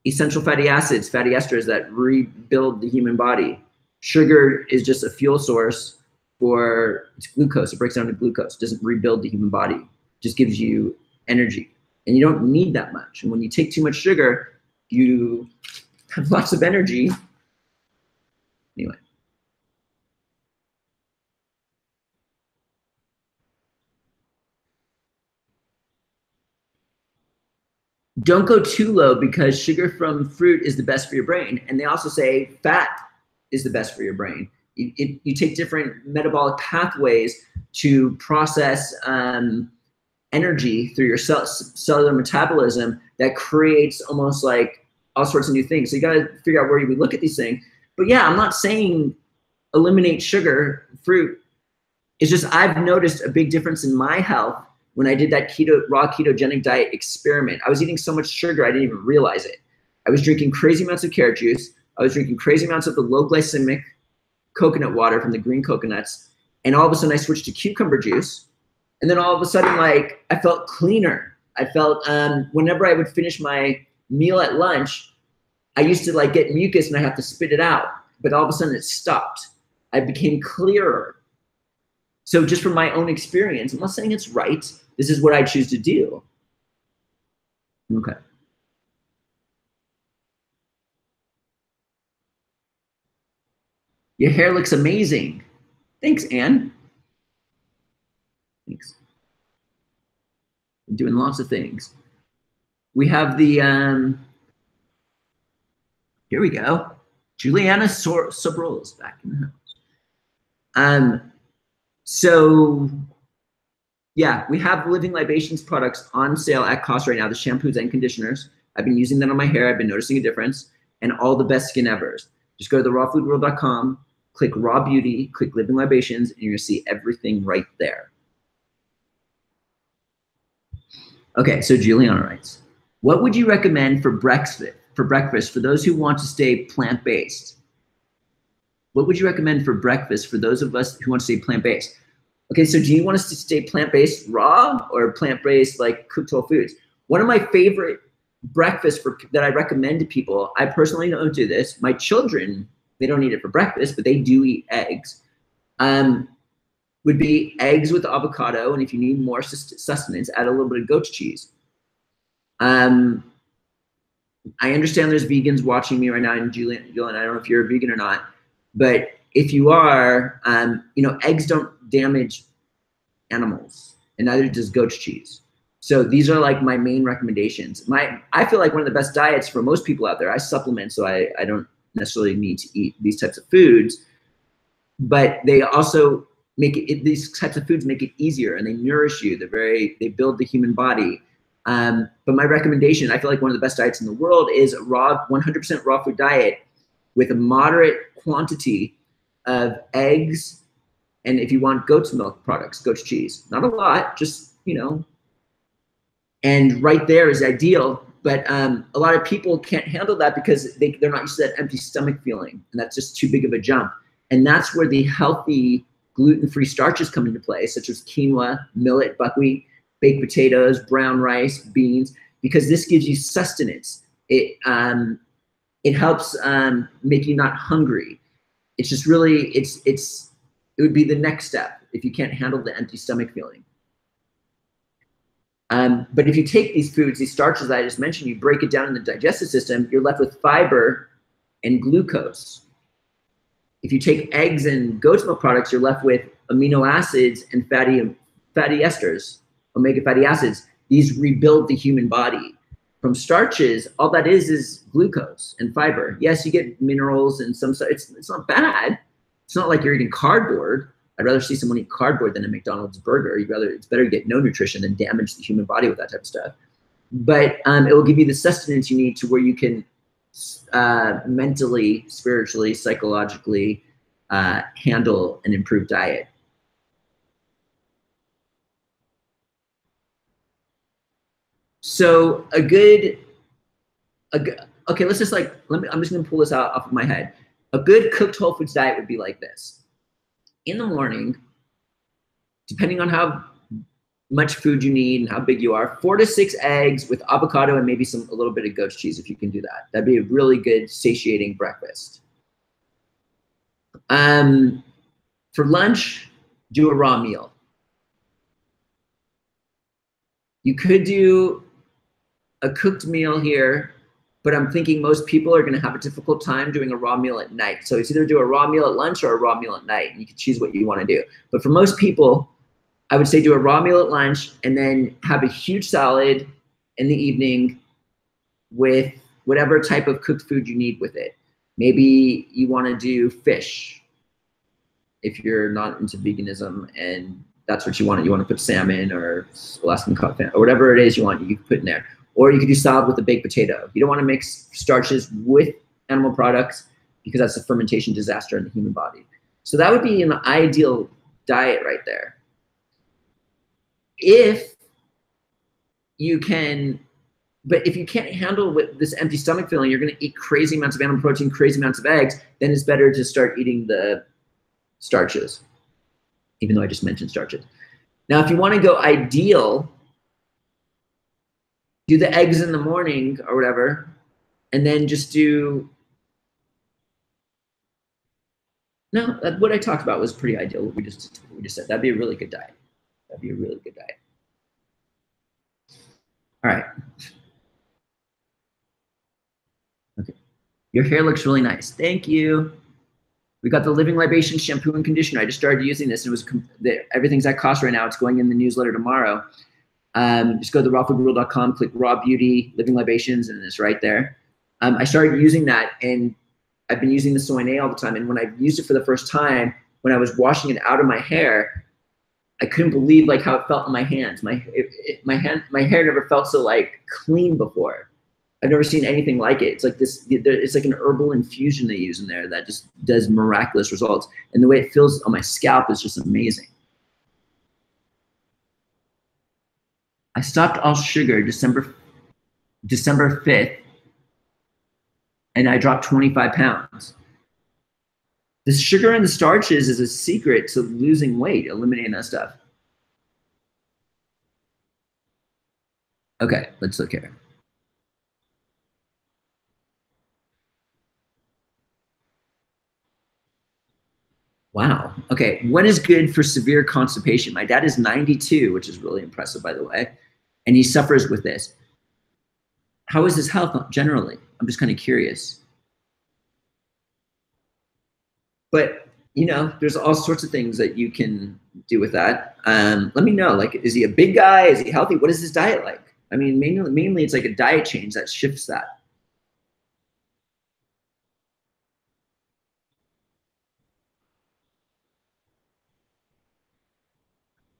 essential fatty acids, fatty esters that rebuild the human body. Sugar is just a fuel source for it's glucose. It breaks down to glucose. It doesn't rebuild the human body. It just gives you energy. And you don't need that much. And when you take too much sugar, you have lots of energy. Anyway. Don't go too low because sugar from fruit is the best for your brain. And they also say fat is the best for your brain. You take different metabolic pathways to process energy through your cellular metabolism that creates almost like all sorts of new things. So you got to figure out where you would look at these things. But yeah, I'm not saying eliminate sugar, fruit. It's just I've noticed a big difference in my health when I did that raw ketogenic diet experiment. I was eating so much sugar, I didn't even realize it. I was drinking crazy amounts of carrot juice. I was drinking crazy amounts of the low glycemic coconut water from the green coconuts. And all of a sudden I switched to cucumber juice. And then all of a sudden, like, I felt cleaner. I felt, whenever I would finish my meal at lunch, I used to like get mucus and I have to spit it out. But all of a sudden it stopped. I became clearer. So just from my own experience, I'm not saying it's right. This is what I choose to do. Okay. Your hair looks amazing. Thanks, Anne. Thanks. I'm doing lots of things. We have the, here we go. Juliana Sobral is back in the house. So yeah, we have Living Libations products on sale at cost right now, the shampoos and conditioners. I've been using that on my hair. I've been noticing a difference, and all the best skin evers. Just go to therawfoodworld.com, click Raw Beauty, click Living Libations, and you're gonna see everything right there. Okay, so Juliana writes, what would you recommend for breakfast for those who want to stay plant-based? What would you recommend for breakfast for those of us who want to stay plant-based? Okay, so do you want us to stay plant-based raw or plant-based like cooked whole foods? One of my favorite breakfasts that I recommend to people, I personally don't do this. My children, they don't eat it for breakfast, but they do eat eggs. Would be eggs with avocado, and if you need more sustenance, add a little bit of goat cheese. I understand there's vegans watching me right now, and Julian, I don't know if you're a vegan or not, but if you are, you know, eggs don't damage animals, and neither does goat cheese. So these are like my main recommendations. I feel like one of the best diets for most people out there. I supplement, so I don't necessarily need to eat these types of foods, but they also make it, these types of foods make it easier, and they nourish you. They build the human body. But my recommendation, I feel like one of the best diets in the world is a 100% raw food diet with a moderate quantity of eggs, and if you want goat's milk products, goat's cheese. Not a lot, just, you know, and right there is ideal. But a lot of people can't handle that because they're not used to that empty stomach feeling, and that's just too big of a jump. And that's where the healthy gluten-free starches come into play, such as quinoa, millet, buckwheat, baked potatoes, brown rice, beans, because this gives you sustenance. It helps make you not hungry. It's just really, it would be the next step if you can't handle the empty stomach feeling. But if you take these foods, these starches that I just mentioned, you break it down in the digestive system, you're left with fiber and glucose. If you take eggs and goat's milk products, you're left with amino acids and fatty esters, omega fatty acids. These rebuild the human body. From starches, all that is glucose and fiber. Yes, you get minerals and some stuff. It's not bad. It's not like you're eating cardboard. I'd rather see someone eat cardboard than a McDonald's burger. It's better to get no nutrition than damage the human body with that type of stuff. But it will give you the sustenance you need to where you can mentally, spiritually, psychologically handle an improved diet. So okay, let's just I'm just gonna pull this out off of my head. A good cooked whole foods diet would be like this. In the morning, depending on how much food you need and how big you are, 4 to 6 eggs with avocado and maybe a little bit of goat's cheese if you can do that. That'd be a really good satiating breakfast. For lunch, do a raw meal. You could do a cooked meal here, but I'm thinking most people are gonna have a difficult time doing a raw meal at night. So it's either do a raw meal at lunch or a raw meal at night. You can choose what you wanna do. But for most people, I would say do a raw meal at lunch and then have a huge salad in the evening with whatever type of cooked food you need with it. Maybe you wanna do fish if you're not into veganism and that's what you want. You wanna put salmon or Alaskan codfish or whatever it is you want, you can put in there. Or you could do salad with a baked potato. You don't wanna mix starches with animal products because that's a fermentation disaster in the human body. So that would be an ideal diet right there. If you can, but if you can't handle with this empty stomach feeling, you're gonna eat crazy amounts of animal protein, crazy amounts of eggs, then it's better to start eating the starches, even though I just mentioned starches. Now, if you wanna go ideal, do the eggs in the morning or whatever, and then just do, no, what I talked about was pretty ideal. What we just said, that'd be a really good diet. That'd be a really good diet. All right. Okay. Your hair looks really nice. Thank you. We got the Living Libation shampoo and conditioner. I just started using this. It was everything's at cost right now. It's going in the newsletter tomorrow. Just go to rawfoodworld.com, click Raw Beauty, Living Libations, and it's right there. I started using that, and I've been using the soy all the time. And when I used it for the first time, when I was washing it out of my hair, I couldn't believe how it felt in my hands. My hair never felt so clean before. I've never seen anything like it. It's like this. It's like an herbal infusion they use in there that just does miraculous results. And the way it feels on my scalp is just amazing. I stopped all sugar December 5th, and I dropped 25 pounds. The sugar and the starches is a secret to losing weight, eliminating that stuff. Okay, let's look here. Wow. Okay, what is good for severe constipation? My dad is 92, which is really impressive, by the way, and he suffers with this. How is his health generally? I'm just kind of curious. But there's all sorts of things that you can do with that. Let me know. Is he a big guy? Is he healthy? What is his diet like? I mean, mainly it's like a diet change that shifts that.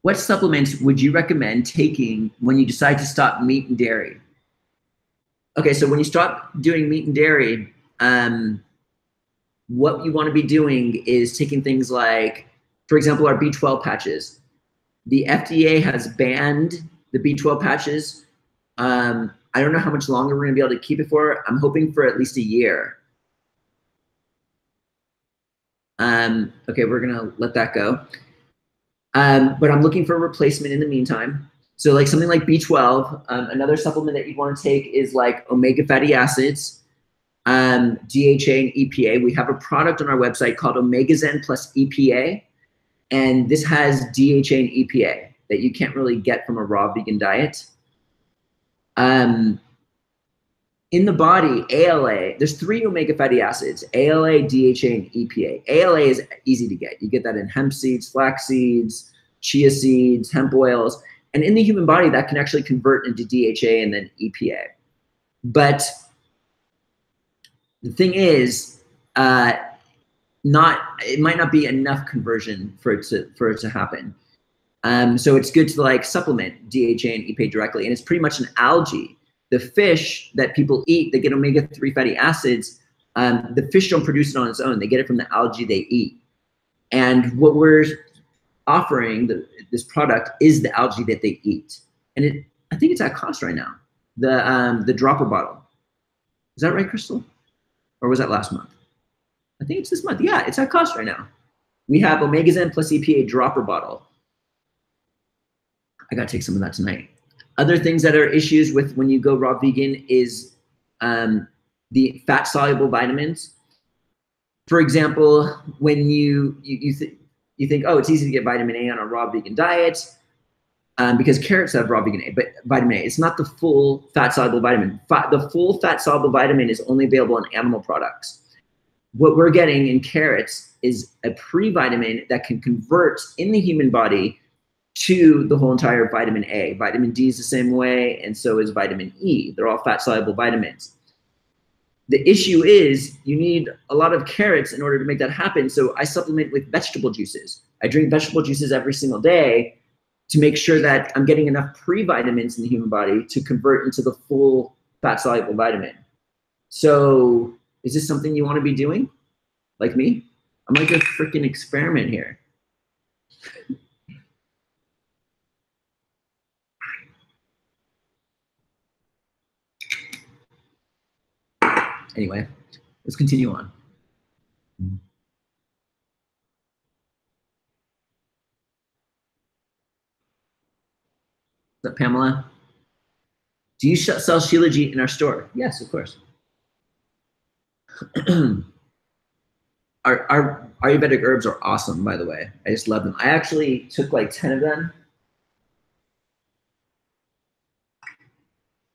What supplements would you recommend taking when you decide to stop meat and dairy? Okay, so when you stop doing meat and dairy, what you want to be doing is taking things like, for example, our B12 patches. The FDA has banned the B12 patches. I don't know how much longer we're going to be able to keep it for. I'm hoping for at least a year. Okay, we're going to let that go. But I'm looking for a replacement in the meantime. So something like B12, another supplement that you want to take is omega fatty acids, DHA and EPA. We have a product on our website called Omega Zen plus EPA. And this has DHA and EPA that you can't really get from a raw vegan diet. In the body, ALA, there's 3 omega fatty acids, ALA, DHA, and EPA. ALA is easy to get. You get that in hemp seeds, flax seeds, chia seeds, hemp oils. And in the human body, that can actually convert into DHA and then EPA. But the thing is, it might not be enough conversion for it to happen. So it's good to like supplement DHA and EPA directly. And it's pretty much an algae. The fish that people eat, they get omega-3 fatty acids. The fish don't produce it on its own. They get it from the algae they eat. And what we're offering, this product, is the algae that they eat. And I think it's at cost right now. The dropper bottle. Is that right, Crystal? Or was that last month? I think it's this month. Yeah, it's at cost right now. We have Omega Zen plus EPA dropper bottle. I gotta take some of that tonight. Other things that are issues with when you go raw vegan is the fat-soluble vitamins. For example, when you think, oh, it's easy to get vitamin A on a raw vegan diet because carrots have raw vegan A, but vitamin A, it's not the full fat-soluble vitamin. The full fat-soluble vitamin is only available in animal products. What we're getting in carrots is a pre-vitamin that can convert in the human body to the whole entire vitamin A. Vitamin D is the same way, and so is vitamin E. They're all fat-soluble vitamins. The issue is you need a lot of carrots in order to make that happen, so I supplement with vegetable juices. I drink vegetable juices every single day to make sure that I'm getting enough pre-vitamins in the human body to convert into the full fat-soluble vitamin. So is this something you want to be doing, like me? I'm like a freaking experiment here. Anyway, let's continue on. Is that Pamela? Do you sell Shilajit in our store? Yes, of course. Our Ayurvedic herbs are awesome, by the way. I just love them. I actually took like 10 of them.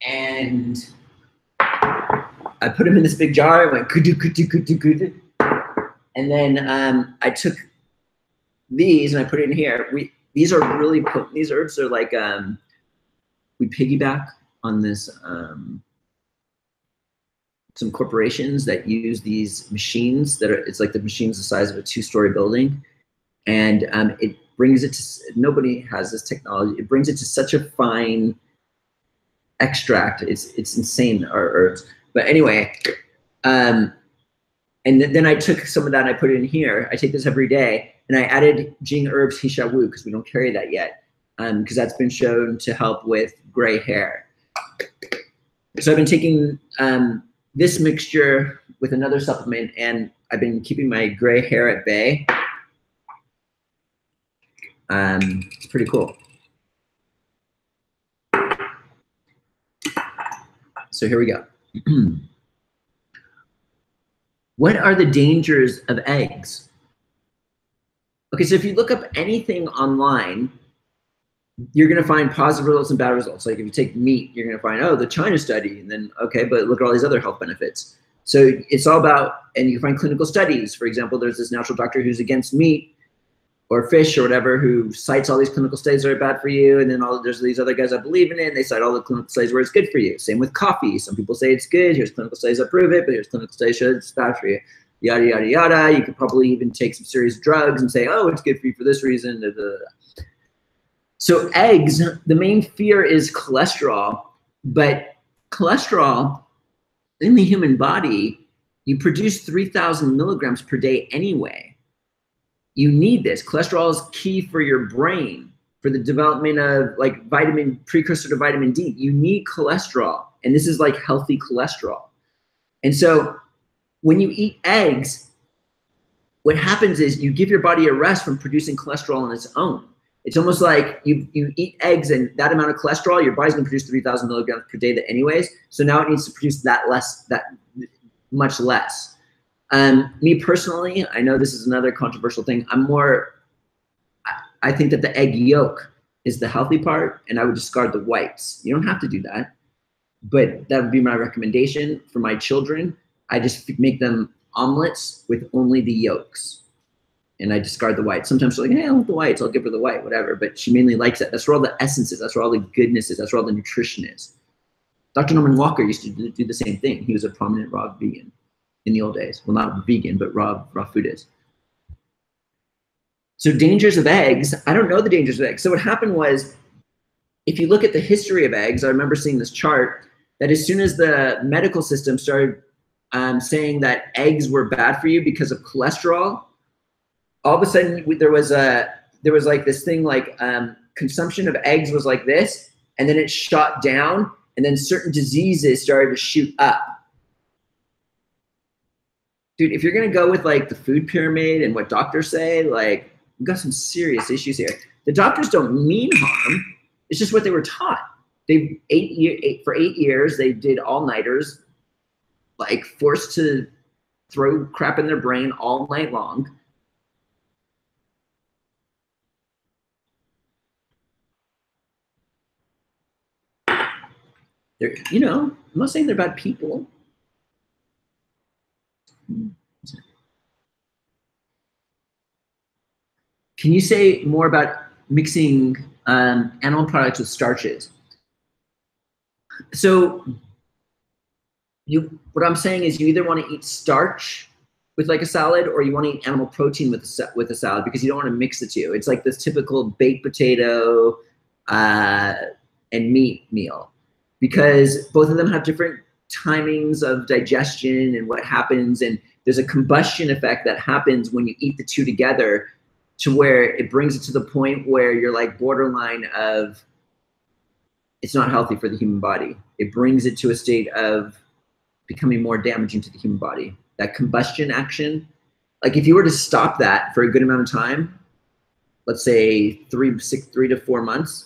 And I put them in this big jar. I went kudu, kudu, kudu, kudu. And then I took these and I put it in here. These are really potent. These herbs are like, we piggyback on this, some corporations that use these machines that are, it's like the machine's the size of a 2-story building. And it brings it to, nobody has this technology. It brings it to such a fine extract. It's insane, our herbs. But anyway, and then I took some of that and I put it in here. I take this every day, and I added Jing Herbs Hisha Wu because we don't carry that yet, because that's been shown to help with gray hair. So I've been taking this mixture with another supplement, and I've been keeping my gray hair at bay. It's pretty cool. So here we go. What are the dangers of eggs? Okay, so if you look up anything online, you're going to find positive results and bad results. Like if you take meat, you're going to find, oh, the China study, and then, okay, but look at all these other health benefits. So it's all about, and you find clinical studies. For example, there's this natural doctor who's against meat or fish or whatever, who cites all these clinical studies that are bad for you, and then there's these other guys that believe in it, and they cite all the clinical studies where it's good for you. Same with coffee. Some people say it's good. Here's clinical studies that prove it, but here's clinical studies that show it's bad for you. Yada, yada, yada. You could probably even take some serious drugs and say, oh, it's good for you for this reason. Da, da, da. So eggs, the main fear is cholesterol, but cholesterol in the human body, you produce 3,000 milligrams per day anyway. You need this. Cholesterol is key for your brain, for the development of like precursor to vitamin D. You need cholesterol, and this is like healthy cholesterol. And so when you eat eggs, what happens is you give your body a rest from producing cholesterol on its own. It's almost like you eat eggs, and that amount of cholesterol, your body's gonna produce 3,000 milligrams per day anyways. So now it needs to produce that much less. Me personally, I know this is another controversial thing. I think that the egg yolk is the healthy part, and I would discard the whites. You don't have to do that. but that would be my recommendation for my children. I just make them omelets with only the yolks, and I discard the whites. Sometimes she's like, hey, I want the whites. I'll give her the white, whatever. But she mainly likes that. That's where all the essence is. That's where all the goodness is. That's where all the nutrition is. Dr. Norman Walker used to do the same thing. He was a prominent raw vegan in the old days. Well, not vegan, but raw food is. So dangers of eggs, I don't know the dangers of eggs. So what happened was, if you look at the history of eggs, I remember seeing this chart that as soon as the medical system started saying that eggs were bad for you because of cholesterol, all of a sudden there was like this thing like consumption of eggs was like this, and then it shot down, and then certain diseases started to shoot up. Dude, if you're gonna go with like the food pyramid and what doctors say, like we've got some serious issues here. The doctors don't mean harm. It's just what they were taught. They for 8 years, they did all-nighters, like forced to throw crap in their brain all night long. They're, you know, I'm not saying they're bad people. Can you say more about mixing animal products with starches? So what I'm saying is you either want to eat starch with like a salad, or you want to eat animal protein with a salad, because you don't want to mix the two. It's like this typical baked potato and meat meal, because both of them have different timings of digestion and what happens, and there's a combustion effect that happens when you eat the two together, to where it brings it to the point where you're like borderline of it's not healthy for the human body. It brings it to a state of becoming more damaging to the human body. That combustion action, like if you were to stop that for a good amount of time, let's say 3 to 4 months,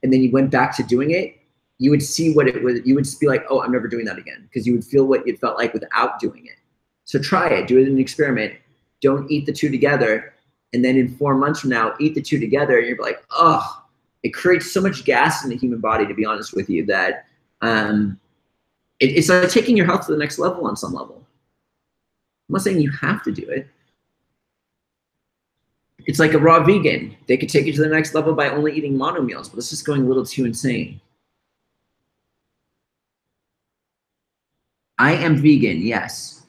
and then you went back to doing it, you would see what it was. You would just be like, oh, I'm never doing that again, because you would feel what it felt like without doing it. So try it, do it in an experiment. Don't eat the two together. And then in 4 months from now, eat the two together, and you're like, oh, it creates so much gas in the human body, to be honest with you, that it's like taking your health to the next level on some level. I'm not saying you have to do it. It's like a raw vegan. They could take it to the next level by only eating mono meals, but it's just going a little too insane. I am vegan, yes.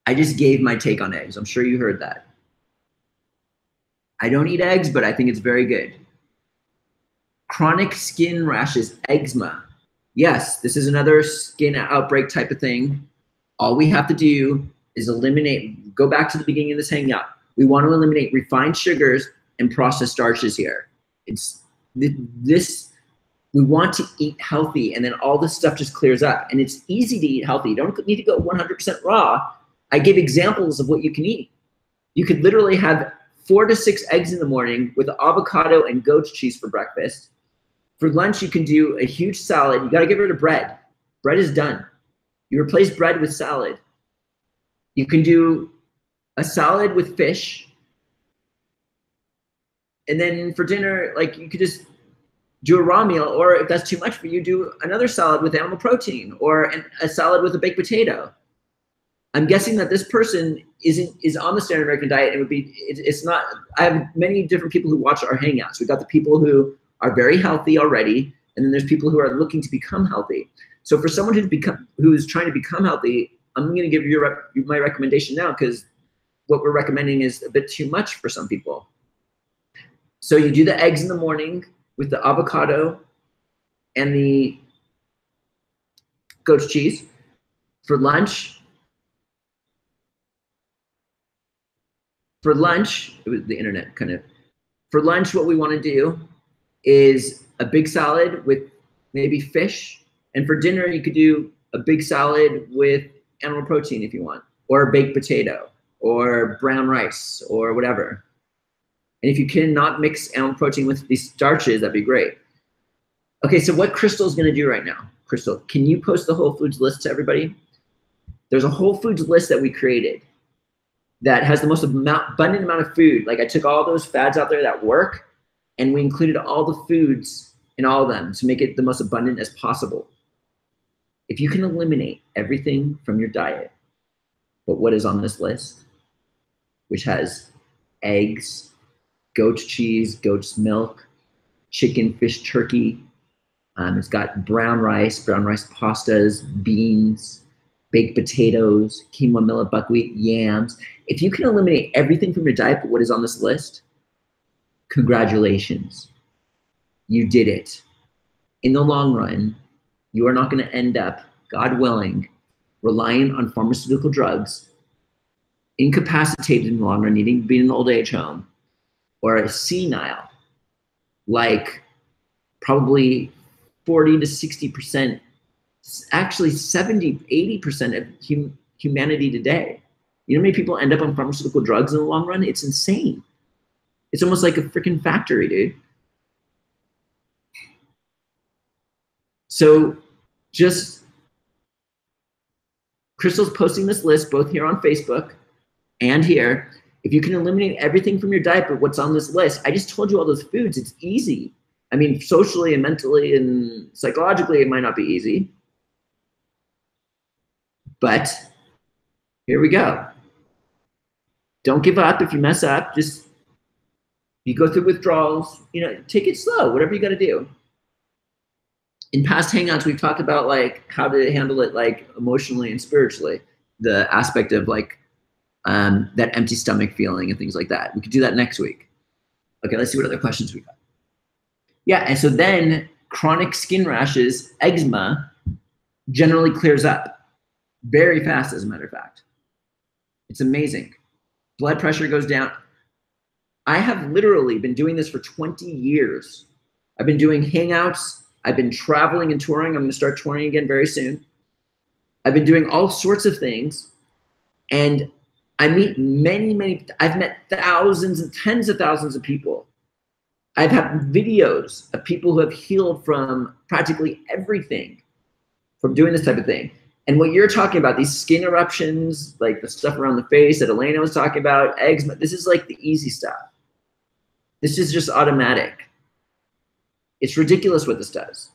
I just gave my take on eggs. I'm sure you heard that. I don't eat eggs, but I think it's very good. Chronic skin rashes, eczema. Yes, this is another skin outbreak type of thing. All we have to do is eliminate, go back to the beginning of this hangout. We want to eliminate refined sugars and processed starches here. It's this, we want to eat healthy, and then all this stuff just clears up. And it's easy to eat healthy. You don't need to go 100% raw. I give examples of what you can eat. You could literally have 4 to 6 eggs in the morning with avocado and goat's cheese for breakfast. For lunch, you can do a huge salad. You got to get rid of bread. Bread is done. You replace bread with salad. You can do a salad with fish. And then for dinner, like you could just do a raw meal, or if that's too much for you, do another salad with animal protein, or a salad with a baked potato. I'm guessing that this person is on the standard American diet, and it would be, it's not, I have many different people who watch our hangouts. We've got the people who are very healthy already, and then there's people who are looking to become healthy. So for someone who's trying to become healthy, I'm going to give you my recommendation now, because what we're recommending is a bit too much for some people. So you do the eggs in the morning with the avocado and the goat's cheese. For lunch, it was the internet kind of. For lunch, what we want to do is a big salad with maybe fish. And for dinner, you could do a big salad with animal protein if you want, or a baked potato, or brown rice, or whatever. And if you cannot mix animal protein with these starches, that'd be great. Okay, so what Crystal's gonna do right now? Crystal, can you post the Whole Foods list to everybody? There's a Whole Foods list that we created that has the most abundant amount of food. Like I took all those fads out there that work, and we included all the foods in all of them to make it the most abundant as possible. If you can eliminate everything from your diet, but what is on this list, which has eggs, goat's cheese, goat's milk, chicken, fish, turkey. It's got brown rice pastas, beans, baked potatoes, quinoa, millet, buckwheat, yams. If you can eliminate everything from your diet, but what is on this list, congratulations. You did it. In the long run, you are not going to end up, God willing, relying on pharmaceutical drugs, incapacitated in the long run, needing to be in an old age home, or a senile, like probably 40 to 60%, actually 70, 80% of humanity today. You know how many people end up on pharmaceutical drugs in the long run? It's insane. It's almost like a freaking factory, dude. So just, Crystal's posting this list both here on Facebook and here. If you can eliminate everything from your diet, but what's on this list, I just told you all those foods, it's easy. I mean, socially and mentally and psychologically, it might not be easy. But here we go. Don't give up if you mess up. Just, you go through withdrawals, you know, take it slow, whatever you got to do. In past hangouts, we've talked about like how to handle it like emotionally and spiritually, the aspect of like that empty stomach feeling and things like that. We could do that next week. Okay, let's see what other questions we got. Yeah, and so then chronic skin rashes, eczema, generally clears up very fast, as a matter of fact. It's amazing. Blood pressure goes down. I have literally been doing this for 20 years. I've been doing hangouts. I've been traveling and touring. I'm going to start touring again very soon. I've been doing all sorts of things. And I meet I've met thousands and tens of thousands of people. I've had videos of people who have healed from practically everything from doing this type of thing. And what you're talking about, these skin eruptions, like the stuff around the face that Elena was talking about, eczema, this is like the easy stuff. This is just automatic. It's ridiculous what this does.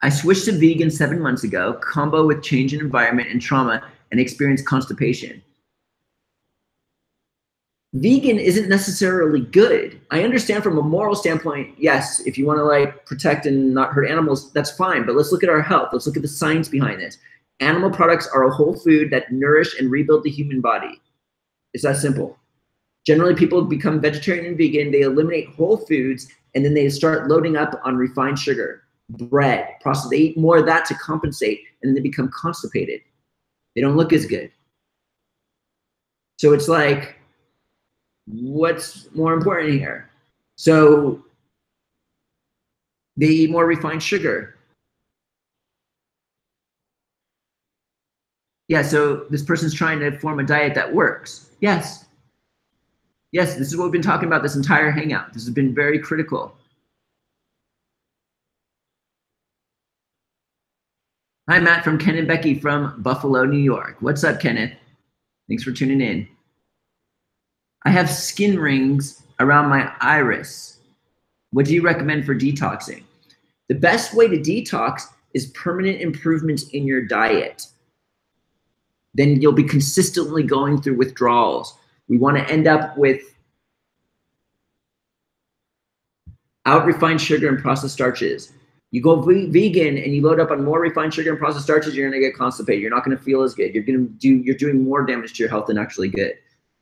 I switched to vegan 7 months ago, combo with change in environment and trauma, and experienced constipation. Vegan isn't necessarily good. I understand from a moral standpoint, yes, if you want to like protect and not hurt animals, that's fine. But let's look at our health. Let's look at the science behind this. Animal products are a whole food that nourish and rebuild the human body. It's that simple. Generally, people become vegetarian and vegan. They eliminate whole foods, and then they start loading up on refined sugar, bread, processed. They eat more of that to compensate, and then they become constipated. They don't look as good. So it's like, what's more important here? So they eat more refined sugar. Yeah, so this person's trying to form a diet that works. Yes. Yes, this is what we've been talking about this entire hangout. This has been very critical. Hi, Matt from Ken and Becky from Buffalo, New York. What's up, Kenneth? Thanks for tuning in. I have skin rings around my iris. What do you recommend for detoxing? The best way to detox is permanent improvements in your diet. Then you'll be consistently going through withdrawals. We want to end up with out refined sugar and processed starches. You go vegan and you load up on more refined sugar and processed starches, you're going to get constipated. You're not going to feel as good. You're doing more damage to your health than actually good,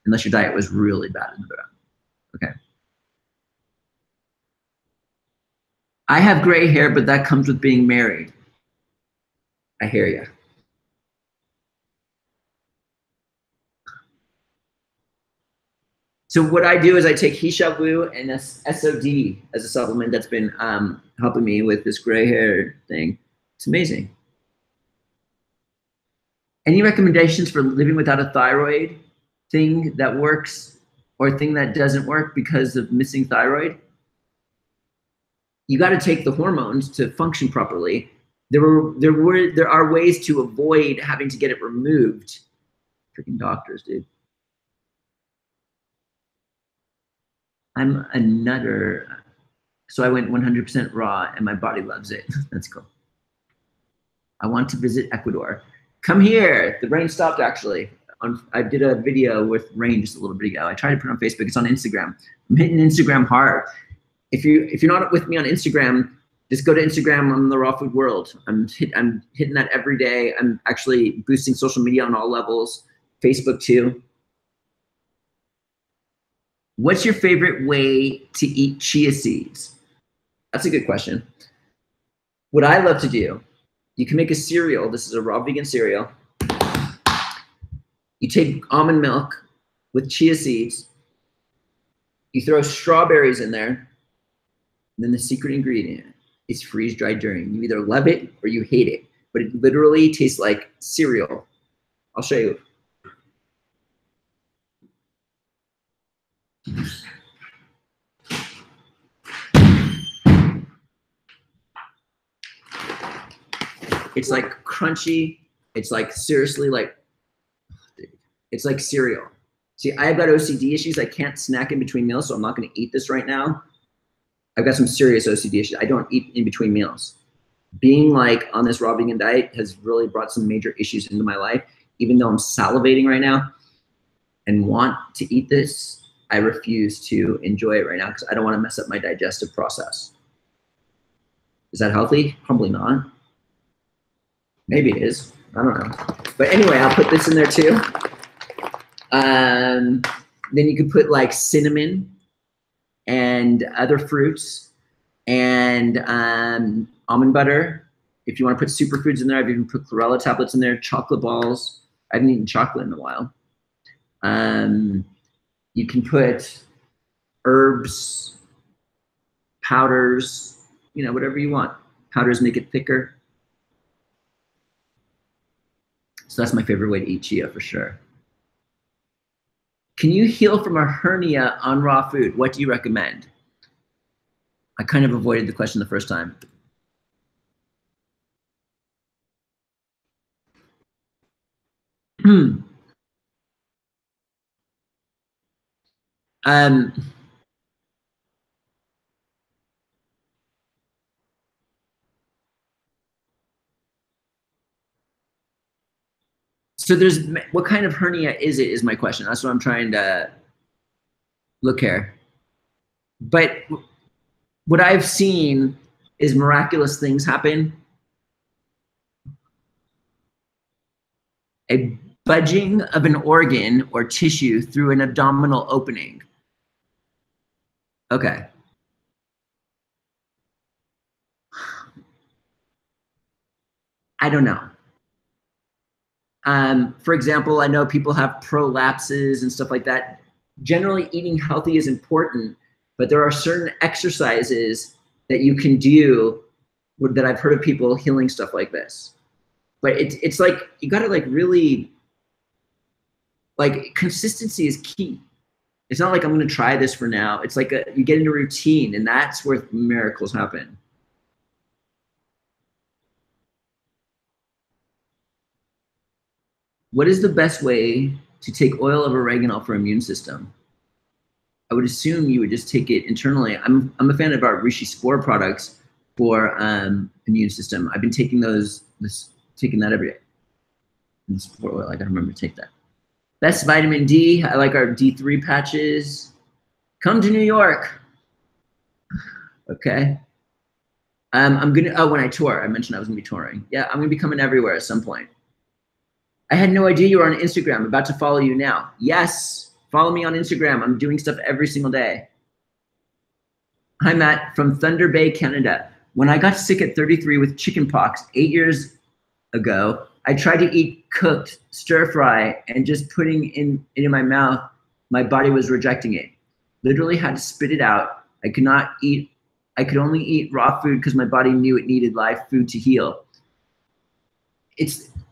unless your diet was really bad in the background. Okay. I have gray hair, but that comes with being married. I hear you. So what I do is I take Hishavu and SOD as a supplement that's been helping me with this gray hair thing. It's amazing. Any recommendations for living without a thyroid thing that works or thing that doesn't work because of missing thyroid? You got to take the hormones to function properly. There are ways to avoid having to get it removed. Freaking doctors, dude. I'm a nutter. So I went 100% raw and my body loves it. That's cool. I want to visit Ecuador. Come here. The rain stopped actually. I did a video with rain just a little bit ago. I tried to put it on Facebook. It's on Instagram. I'm hitting Instagram hard. If you're not with me on Instagram, just go to Instagram on the Raw Food World. I'm hitting that every day. I'm actually boosting social media on all levels, Facebook too. What's your favorite way to eat chia seeds? That's a good question. What I love to do, you can make a cereal. This is a raw vegan cereal. You take almond milk with chia seeds. You throw strawberries in there. And then the secret ingredient is freeze-dried durian. You either love it or you hate it, but it literally tastes like cereal. I'll show you. It's like crunchy. It's like seriously like, it's like cereal. See, I've got OCD issues. I can't snack in between meals, so I'm not going to eat this right now. I've got some serious OCD issues. I don't eat in between meals. Being like on this raw vegan diet has really brought some major issues into my life. Even though I'm salivating right now and want to eat this, I refuse to enjoy it right now because I don't want to mess up my digestive process. Is that healthy? Probably not. Maybe it is. I don't know. But anyway, I'll put this in there too. Then you could put like cinnamon and other fruits and almond butter. If you want to put superfoods in there, I've even put chlorella tablets in there, chocolate balls. I haven't eaten chocolate in a while. You can put herbs, powders, you know, whatever you want. Powders make it thicker. So that's my favorite way to eat chia for sure. Can you heal from a hernia on raw food? What do you recommend? I kind of avoided the question the first time. So there's, what kind of hernia is it is my question. That's what I'm trying to look here. But what I've seen is miraculous things happen. A budging of an organ or tissue through an abdominal opening. Okay. I don't know. For example, I know people have prolapses and stuff like that. Generally, eating healthy is important, but there are certain exercises that you can do that I've heard of people healing stuff like this. But it's like, you gotta like really, like consistency is key. It's not like I'm gonna try this for now. It's like you get into a routine and that's where miracles happen. What is the best way to take oil of oregano for immune system? I would assume you would just take it internally. I'm a fan of our Rishi Spore products for immune system. I've been taking taking that every day. And Spore oil, I gotta remember to take that. Best vitamin D. I like our D3 patches. Come to New York. Okay. I'm gonna. When I tour, I mentioned I was gonna be touring. Yeah, I'm gonna be coming everywhere at some point. I had no idea you were on Instagram. I'm about to follow you now. Yes, follow me on Instagram. I'm doing stuff every single day. Hi, Matt from Thunder Bay, Canada. When I got sick at 33 with chickenpox 8 years ago, I tried to eat cooked stir fry and just putting it in my mouth, my body was rejecting it. Literally had to spit it out. I could not eat. I could only eat raw food because my body knew it needed live food to heal.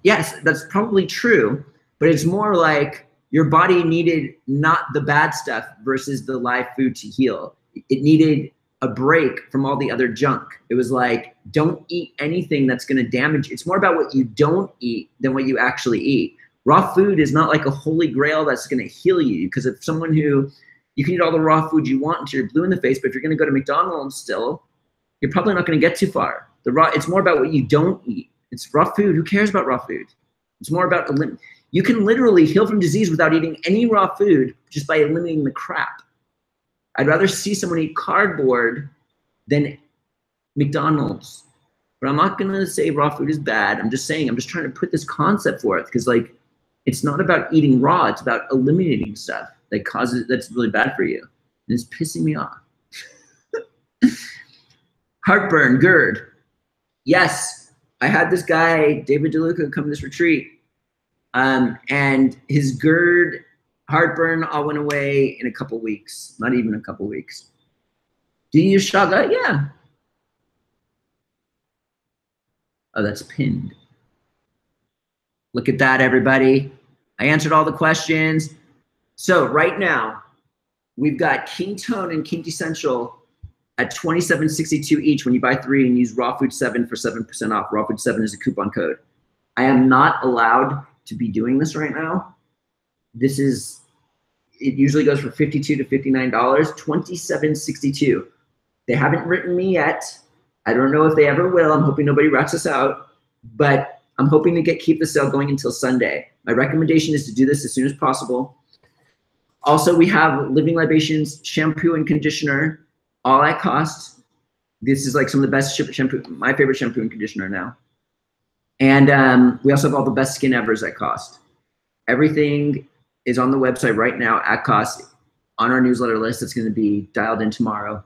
Yes, that's probably true, but it's more like your body needed not the bad stuff versus the live food to heal. It needed a break from all the other junk. It was like, don't eat anything that's going to damage. It's more about what you don't eat than what you actually eat. Raw food is not like a holy grail that's going to heal you, because if someone who, You can eat all the raw food you want until you're blue in the face, but if you're going to go to McDonald's still, you're probably not going to get too far. It's more about what you don't eat. It's raw food. Who cares about raw food? It's more about, you can literally heal from disease without eating any raw food just by eliminating the crap. I'd rather see someone eat cardboard than McDonald's. But I'm not going to say raw food is bad. I'm just saying, I'm just trying to put this concept forth because like, it's not about eating raw. It's about eliminating stuff that's really bad for you. And it's pissing me off. Heartburn, GERD. Yes, I had this guy, David DeLuca, come to this retreat. And his GERD, heartburn all went away in a couple weeks. Not even a couple weeks. Do you use shaga? Yeah. Oh, that's pinned. Look at that, everybody. I answered all the questions. So right now, we've got Ketone and King Essential at $27.62 each when you buy 3 and use Raw Food 7 for 7% off. Raw Food 7 is a coupon code. I am not allowed to be doing this right now. It usually goes for $52 to $59, $27.62. They haven't written me yet. I don't know if they ever will. I'm hoping nobody rats us out, but I'm hoping to keep the sale going until Sunday. My recommendation is to do this as soon as possible. Also, we have Living Libations shampoo and conditioner, all at cost. This is like some of the best shampoo, my favorite shampoo and conditioner now. And we also have all the best skin evers at cost. Everything is on the website right now at cost on our newsletter list. It's going to be dialed in tomorrow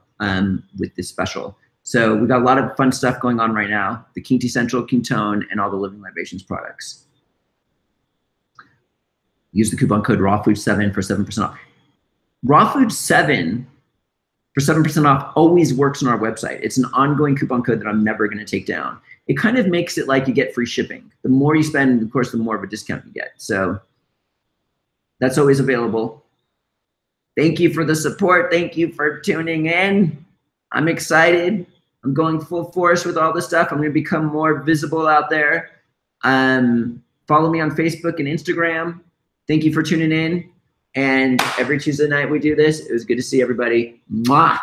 with this special. So we've got a lot of fun stuff going on right now. The King Essential, Ketone, and all the Living Libations products. Use the coupon code RAWFOOD7 for 7% off. Raw Food 7 for 7% off always works on our website. It's an ongoing coupon code that I'm never going to take down. It kind of makes it like you get free shipping. The more you spend, of course, the more of a discount you get. So that's always available. Thank you for the support. Thank you for tuning in. I'm excited. I'm going full force with all this stuff. I'm going to become more visible out there. Follow me on Facebook and Instagram. Thank you for tuning in. And every Tuesday night we do this. It was good to see everybody. Mwah.